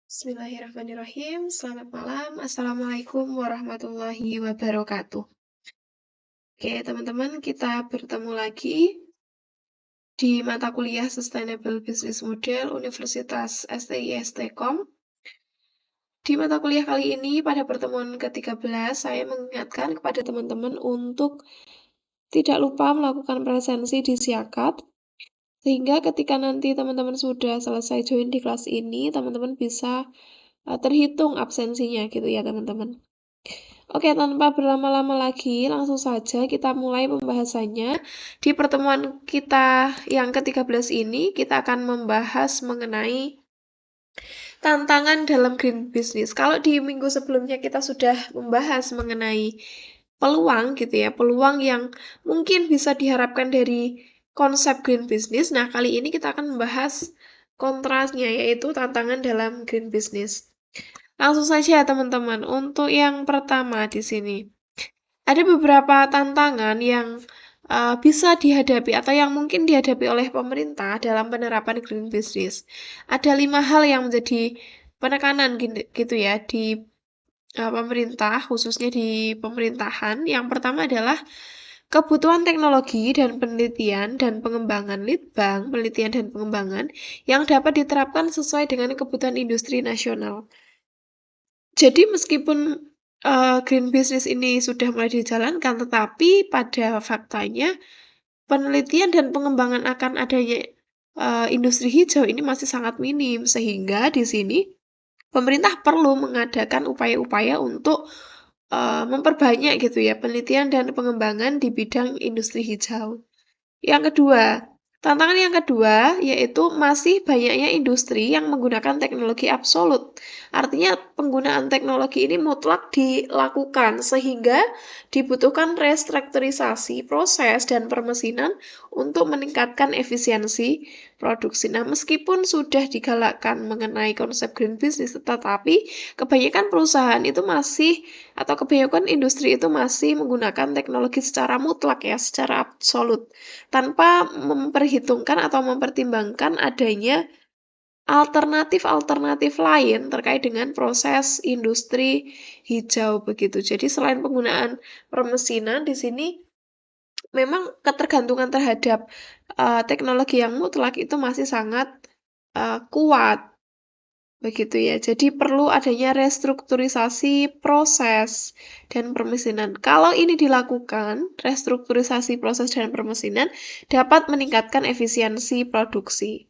Bismillahirrahmanirrahim. Selamat malam. Assalamualaikum warahmatullahi wabarakatuh. Oke, teman-teman, kita bertemu lagi di mata kuliah Sustainable Business Model Universitas STI/STKOM. Di mata kuliah kali ini, pada pertemuan ke-13, saya mengingatkan kepada teman-teman untuk tidak lupa melakukan presensi di Siakat, sehingga ketika nanti teman-teman sudah selesai join di kelas ini, teman-teman bisa terhitung absensinya gitu ya, teman-teman. Oke, tanpa berlama-lama lagi, langsung saja kita mulai pembahasannya. Di pertemuan kita yang ke-13 ini, kita akan membahas mengenai tantangan dalam green business. Kalau di minggu sebelumnya kita sudah membahas mengenai peluang gitu ya, peluang yang mungkin bisa diharapkan dari konsep green business. Nah, kali ini kita akan membahas kontrasnya, yaitu tantangan dalam green business. Langsung saja teman-teman, untuk yang pertama di sini. Ada beberapa tantangan yang bisa dihadapi atau yang mungkin dihadapi oleh pemerintah dalam penerapan green business. Ada 5 hal yang menjadi penekanan gitu ya di pemerintah, khususnya di pemerintahan. Yang pertama adalah kebutuhan teknologi dan penelitian dan pengembangan Litbang, penelitian dan pengembangan yang dapat diterapkan sesuai dengan kebutuhan industri nasional. Jadi meskipun green business ini sudah mulai dijalankan, tetapi pada faktanya penelitian dan pengembangan akan adanya industri hijau ini masih sangat minim, sehingga di sini pemerintah perlu mengadakan upaya-upaya untuk memperbanyak gitu ya penelitian dan pengembangan di bidang industri hijau. Yang kedua, tantangan yang kedua yaitu masih banyaknya industri yang menggunakan teknologi absolut. Artinya penggunaan teknologi ini mutlak dilakukan sehingga dibutuhkan restrukturisasi proses dan permesinan untuk meningkatkan efisiensi produksi. Nah, meskipun sudah digalakkan mengenai konsep green business, tetapi kebanyakan perusahaan itu masih atau kebanyakan industri itu masih menggunakan teknologi secara mutlak ya, secara absolut tanpa memperhitungkan atau mempertimbangkan adanya alternatif-alternatif lain terkait dengan proses industri hijau begitu. Jadi selain penggunaan permesinan di sini memang ketergantungan terhadap teknologi yang mutlak itu masih sangat kuat begitu ya. Jadi perlu adanya restrukturisasi proses dan permesinan. Kalau ini dilakukan, restrukturisasi proses dan permesinan dapat meningkatkan efisiensi produksi.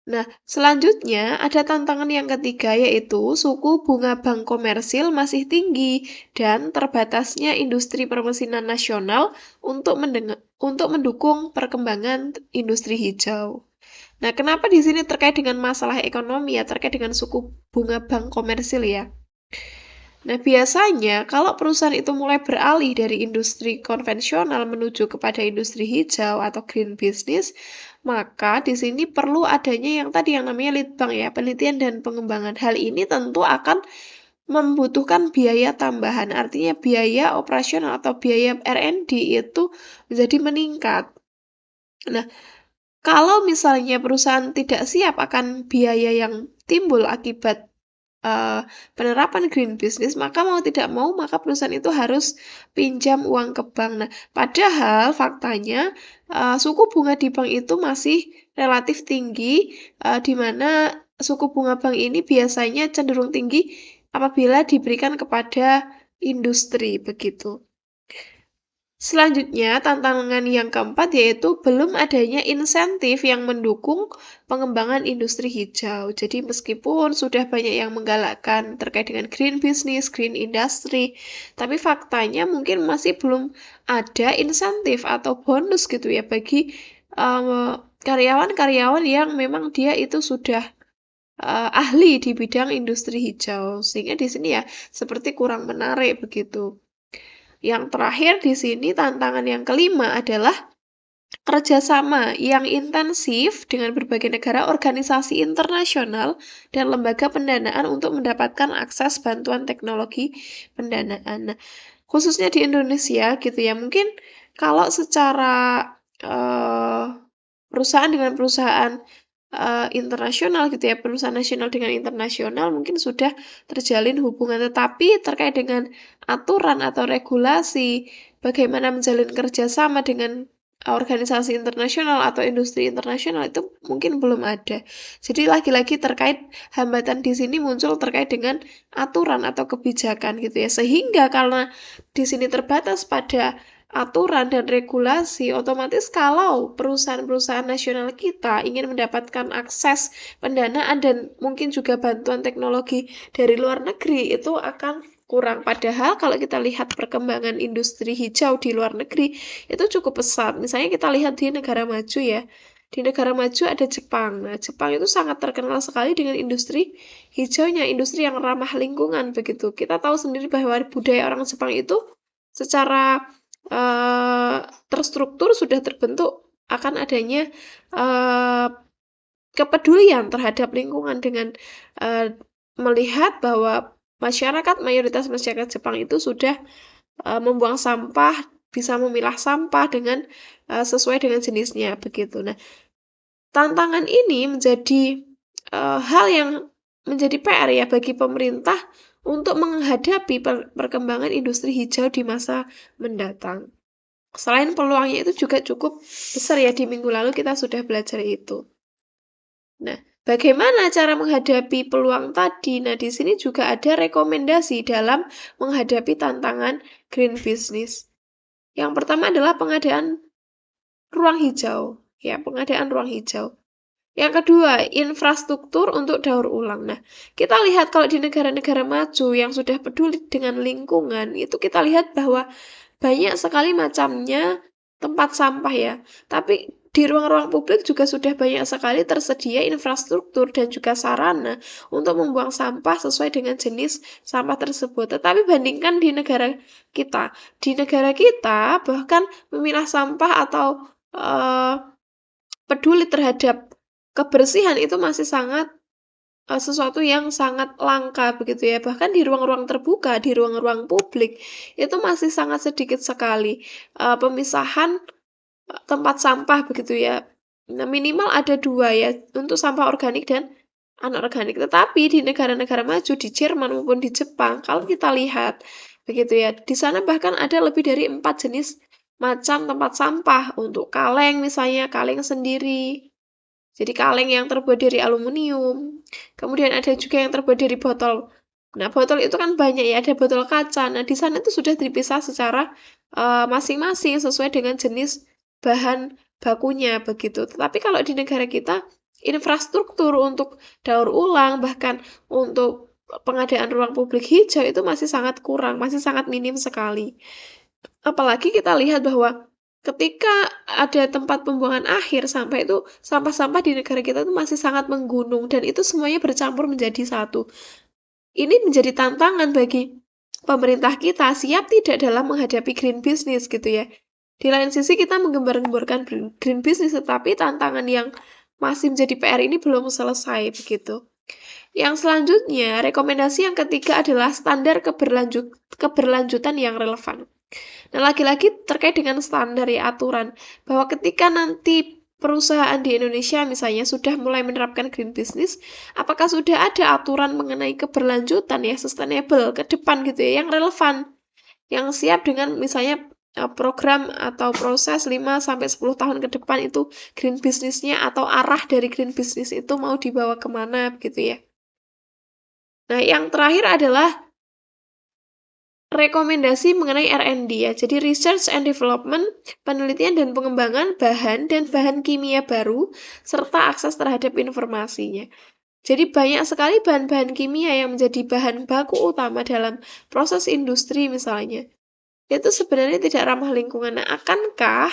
Nah, selanjutnya ada tantangan yang ketiga yaitu suku bunga bank komersil masih tinggi dan terbatasnya industri permesinan nasional untuk mendukung perkembangan industri hijau. Nah, kenapa di sini terkait dengan masalah ekonomi ya, terkait dengan suku bunga bank komersil ya. Nah, biasanya kalau perusahaan itu mulai beralih dari industri konvensional menuju kepada industri hijau atau green business, maka di sini perlu adanya yang tadi yang namanya litbang ya, penelitian dan pengembangan. Hal ini tentu akan membutuhkan biaya tambahan, artinya biaya operasional atau biaya R&D itu menjadi meningkat. Nah, kalau misalnya perusahaan tidak siap akan biaya yang timbul akibat penerapan green business, maka mau tidak mau, maka perusahaan itu harus pinjam uang ke bank. Nah, padahal faktanya suku bunga di bank itu masih relatif tinggi, di mana suku bunga bank ini biasanya cenderung tinggi apabila diberikan kepada industri, begitu. Selanjutnya, tantangan yang keempat yaitu belum adanya insentif yang mendukung pengembangan industri hijau. Jadi meskipun sudah banyak yang menggalakkan terkait dengan green business, green industry, tapi faktanya mungkin masih belum ada insentif atau bonus gitu ya bagi karyawan-karyawan yang memang dia itu sudah ahli di bidang industri hijau. Sehingga di sini ya seperti kurang menarik begitu. Yang terakhir di sini tantangan yang kelima adalah kerjasama yang intensif dengan berbagai negara, organisasi internasional, dan lembaga pendanaan untuk mendapatkan akses bantuan teknologi pendanaan. Nah, khususnya di Indonesia gitu ya, mungkin kalau secara perusahaan dengan perusahaan internasional gitu ya, perusahaan nasional dengan internasional mungkin sudah terjalin hubungan. Tetapi terkait dengan aturan atau regulasi, bagaimana menjalin kerjasama dengan organisasi internasional atau industri internasional itu mungkin belum ada. Jadi lagi-lagi terkait hambatan di sini muncul terkait dengan aturan atau kebijakan gitu ya. Sehingga karena di sini terbatas pada aturan dan regulasi, otomatis kalau perusahaan-perusahaan nasional kita ingin mendapatkan akses pendanaan dan mungkin juga bantuan teknologi dari luar negeri itu akan kurang. Padahal kalau kita lihat perkembangan industri hijau di luar negeri itu cukup pesat. Misalnya kita lihat di negara maju ya. Di negara maju ada Jepang. Nah, Jepang itu sangat terkenal sekali dengan industri hijaunya, industri yang ramah lingkungan begitu. Kita tahu sendiri bahwa budaya orang Jepang itu secara terstruktur sudah terbentuk akan adanya kepedulian terhadap lingkungan dengan melihat bahwa mayoritas masyarakat Jepang itu sudah membuang sampah, bisa memilah sampah dengan sesuai dengan jenisnya begitu. Nah, tantangan ini menjadi hal yang menjadi PR ya bagi pemerintah untuk menghadapi perkembangan industri hijau di masa mendatang. Selain peluangnya itu juga cukup besar ya, di minggu lalu kita sudah belajar itu. Nah, bagaimana cara menghadapi peluang tadi? Nah, di sini juga ada rekomendasi dalam menghadapi tantangan green business. Yang pertama adalah pengadaan ruang hijau. Ya, pengadaan ruang hijau. Yang kedua, infrastruktur untuk daur ulang. Nah, kita lihat kalau di negara-negara maju yang sudah peduli dengan lingkungan, itu kita lihat bahwa banyak sekali macamnya tempat sampah ya. Tapi di ruang-ruang publik juga sudah banyak sekali tersedia infrastruktur dan juga sarana untuk membuang sampah sesuai dengan jenis sampah tersebut. Tetapi bandingkan di negara kita bahkan memilah sampah atau peduli terhadap kebersihan itu masih sangat sesuatu yang sangat langka begitu ya. Bahkan di ruang-ruang terbuka, di ruang-ruang publik itu masih sangat sedikit sekali pemisahan tempat sampah begitu ya. Nah, minimal ada 2 ya untuk sampah organik dan anorganik. Tetapi di negara-negara maju di Jerman maupun di Jepang kalau kita lihat begitu ya, di sana bahkan ada lebih dari 4 jenis macam tempat sampah. Untuk kaleng misalnya, kaleng sendiri. Jadi kaleng yang terbuat dari aluminium. Kemudian ada juga yang terbuat dari botol. Nah, botol itu kan banyak ya, ada botol kaca. Nah, di sana itu sudah dipisah secara masing-masing sesuai dengan jenis bahan bakunya begitu. Tetapi kalau di negara kita, infrastruktur untuk daur ulang bahkan untuk pengadaan ruang publik hijau itu masih sangat kurang, masih sangat minim sekali. Apalagi kita lihat bahwa ketika ada tempat pembuangan akhir sampah itu, sampah-sampah di negara kita itu masih sangat menggunung dan itu semuanya bercampur menjadi satu. Ini menjadi tantangan bagi pemerintah kita siap tidak dalam menghadapi green business gitu ya. Di lain sisi kita menggembar-gemborkan green business, tetapi tantangan yang masih menjadi PR ini belum selesai begitu. Yang selanjutnya, rekomendasi yang ketiga adalah standar keberlanjutan yang relevan. Nah, lagi-lagi terkait dengan standar ya, aturan. Bahwa ketika nanti perusahaan di Indonesia misalnya sudah mulai menerapkan green business, apakah sudah ada aturan mengenai keberlanjutan ya, sustainable ke depan gitu ya, yang relevan, yang siap dengan misalnya program atau proses 5-10 tahun ke depan itu green business-nya atau arah dari green business itu mau dibawa kemana gitu ya. Nah, yang terakhir adalah rekomendasi mengenai R&D ya, jadi Research and Development, penelitian dan pengembangan bahan dan bahan kimia baru, serta akses terhadap informasinya. Jadi banyak sekali bahan-bahan kimia yang menjadi bahan baku utama dalam proses industri misalnya. Itu sebenarnya tidak ramah lingkungan. Nah, akankah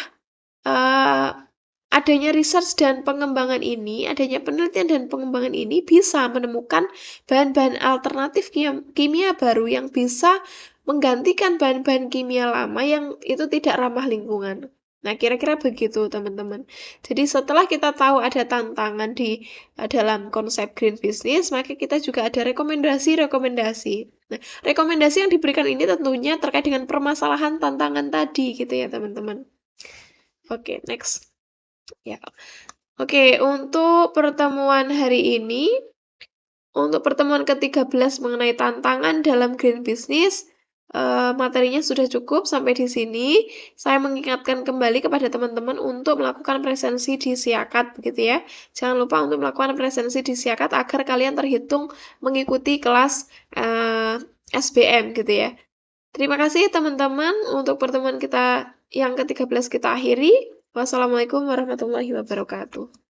adanya research dan pengembangan ini, adanya penelitian dan pengembangan ini bisa menemukan bahan-bahan alternatif kimia baru yang bisa menggantikan bahan-bahan kimia lama yang itu tidak ramah lingkungan. Nah, kira-kira begitu, teman-teman. Jadi, setelah kita tahu ada tantangan di dalam konsep green business, maka kita juga ada rekomendasi-rekomendasi. Nah, rekomendasi yang diberikan ini tentunya terkait dengan permasalahan tantangan tadi, gitu ya, teman-teman. Oke, next. Ya. Oke, untuk pertemuan hari ini, untuk pertemuan ke-13 mengenai tantangan dalam green business, materinya sudah cukup sampai di sini. Saya mengingatkan kembali kepada teman-teman untuk melakukan presensi di Siakat begitu ya. Jangan lupa untuk melakukan presensi di Siakat agar kalian terhitung mengikuti kelas, SBM gitu ya. Terima kasih teman-teman untuk pertemuan kita yang ke-13 kita akhiri. Wassalamualaikum warahmatullahi wabarakatuh.